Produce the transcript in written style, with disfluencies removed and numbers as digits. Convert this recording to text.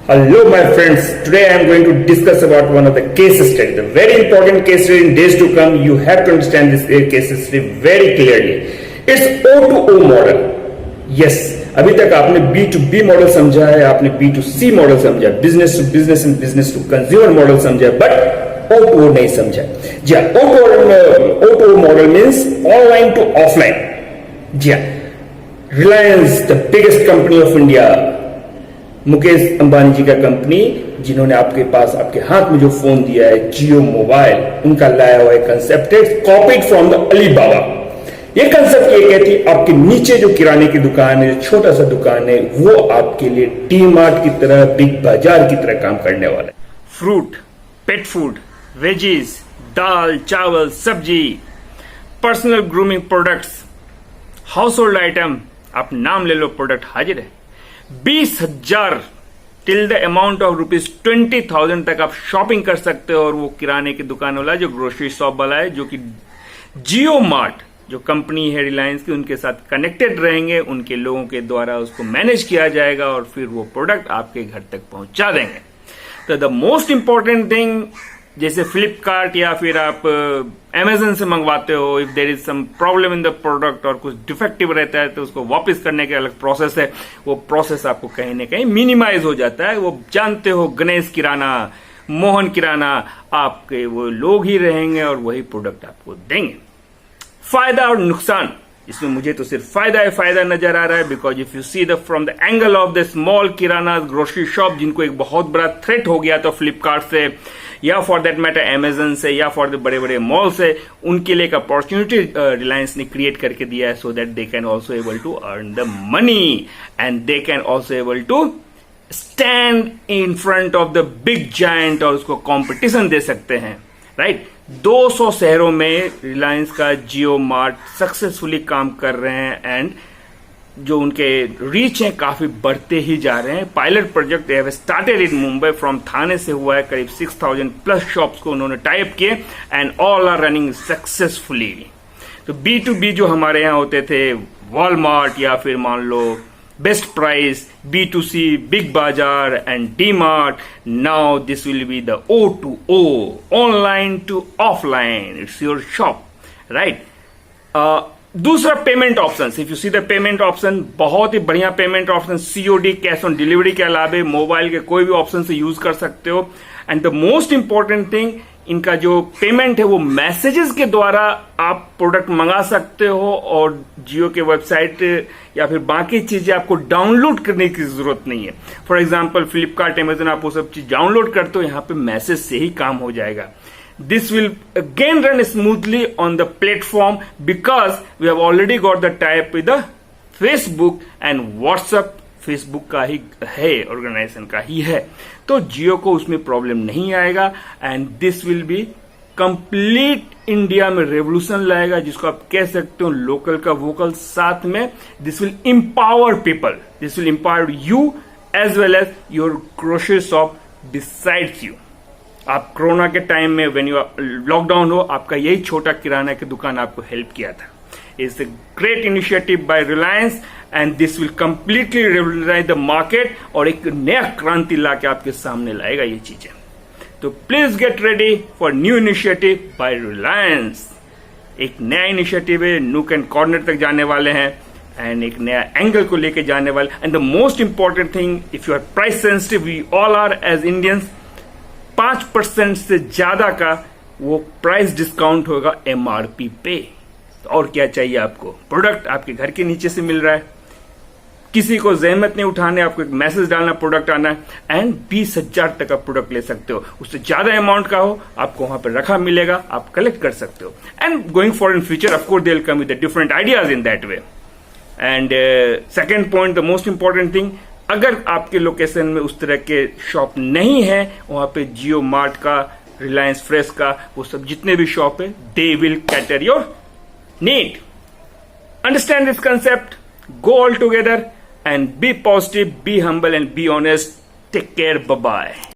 Hello my friends, today I am going to discuss about one of the case study, the very important case study in days to come. You have to understand this case study very clearly. It's O2O model. Yes, अभी तक आपने B2B model समझा है, आपने B2C model समझा, business to business and business to consumer model समझा, but O2O नहीं समझा। जी हाँ, O2O model means online to offline. जी हाँ, Reliance the biggest company of India, Mukesh Ambani ji का कंपनी, जिन्होंने आपके पास आपके हाथ में जो फोन दिया है जियो मोबाइल, उनका लाया हुआ कंसेप्ट है कॉपीड फ्रॉम द अलीबाबा। ये कंसेप्ट ये कहती है आपके नीचे जो किराने की दुकान है, छोटा सा दुकान है, वो आपके लिए डी मार्ट की तरह, बिग बाजार की तरह काम करने वाला है। फ्रूट, पेट फूड, वेजीज, दाल, चावल, सब्जी, personal grooming products, house hold item, आप नाम ले लो, प्रोडक्ट हाजिर है। 20,000 टिल द अमाउंट ऑफ ₹20,000 तक आप शॉपिंग कर सकते हो। और वो किराने की दुकान वाला, जो ग्रोसरी शॉप वाला है, जो कि जियो मार्ट जो कंपनी है रिलायंस की, उनके साथ कनेक्टेड रहेंगे, उनके लोगों के द्वारा उसको मैनेज किया जाएगा और फिर वो प्रोडक्ट आपके घर तक पहुंचा देंगे। तो द मोस्ट इंपॉर्टेंट थिंग, जैसे फ्लिपकार्ट या फिर आप अमेजन से मंगवाते हो, if there is some problem in the product और कुछ डिफेक्टिव रहता है तो उसको वापस करने का अलग प्रोसेस है। वो प्रोसेस आपको कहीं ना कहीं मिनिमाइज हो जाता है। वो जानते हो, गणेश किराना, मोहन किराना, आपके वो लोग ही रहेंगे और वही प्रोडक्ट आपको देंगे। फायदा और नुकसान, इसमें मुझे तो सिर्फ फायदा नजर आ रहा है, because if you see the from the angle of the small kirana grocery shop, जिनको एक बहुत बड़ा थ्रेट हो गया था फ्लिपकार्ट से या फॉर दैट मैटर अमेजन से या फॉर द बड़े बड़े मॉल से, उनके लिए एक अपॉर्चुनिटी रिलायंस ने क्रिएट करके दिया है, so that they can also able to earn the money and they can also able to stand in front of the big giant और उसको कॉम्पिटिशन दे सकते हैं, राइट। 200 शहरों में रिलायंस का जियो मार्ट सक्सेसफुली काम कर रहे हैं एंड जो उनके रीच हैं काफी बढ़ते ही जा रहे हैं। Pilot project they have started in Mumbai from Thane से हुआ है, करीब 6,000 प्लस शॉप्स को उन्होंने टाइप किए and all are running successfully. तो B2B जो हमारे यहाँ होते थे, वॉलमार्ट या फिर मान लो best price, B2C big Bazaar and D Mart, now this will be the O2O, online to offline, it's your shop, right. दूसरा payment option, if you see the payment option, बहुत ही बढ़िया payment option, COD cash on delivery के अलावा mobile के कोई भी option से यूज कर सकते हो। And the most important thing, इनका जो पेमेंट है वो मैसेजेस के द्वारा आप प्रोडक्ट मंगा सकते हो और जियो के वेबसाइट या फिर बाकी चीजें आपको डाउनलोड करने की जरूरत नहीं है। फॉर एग्जांपल फ्लिपकार्ट, अमेजन, आप वो सब चीज डाउनलोड करते हो, यहाँ पे मैसेज से ही काम हो जाएगा। This will again run smoothly on the platform because we have already got the tie-up with the Facebook and WhatsApp, Facebook का ही है, ऑर्गेनाइजेशन का ही है, तो जियो को उसमें प्रॉब्लम नहीं आएगा। And this will B complete India में रेवोल्यूशन लाएगा, जिसको आप कह सकते हो लोकल का वोकल साथ में। This will empower people, this will empower you as well as your grocery shop decides you. आप कोरोना के टाइम में व्हेन यू लॉकडाउन हो, आपका यही छोटा किराना की दुकान आपको हेल्प किया था। It's a great initiative by Reliance and this will completely revolutionise the market और एक नया क्रांति लाके आपके सामने लाएगा ये चीजें। तो please get ready for new initiative by Reliance. एक नया इनिशिएटिव है, नूक एंड कॉर्नर तक जाने वाले हैं एंड एक नया एंगल को लेके जाने वाले। And the most important thing, if you are price sensitive, we all are as Indians, 5% से ज्यादा का वो प्राइस डिस्काउंट होगा MRP पे। और क्या चाहिए आपको, प्रोडक्ट आपके घर के नीचे से मिल रहा है, किसी को जहमत नहीं उठाने, आपको एक मैसेज डालना, प्रोडक्ट आना है एंड 20,000 तक का प्रोडक्ट ले सकते हो। उससे ज्यादा अमाउंट का हो, आपको वहां पर रखा मिलेगा, आप कलेक्ट कर सकते हो। And going for in future of course they will come with different ideas in that way. And second point, the most important thing, अगर आपके लोकेशन में उस तरह के शॉप नहीं है, वहां पे जियो मार्ट का, रिलायंस फ्रेश का, वो सब जितने भी शॉप है, they will cater your need. Understand this concept, go all together and be positive, be humble and be honest. Take care, bye bye.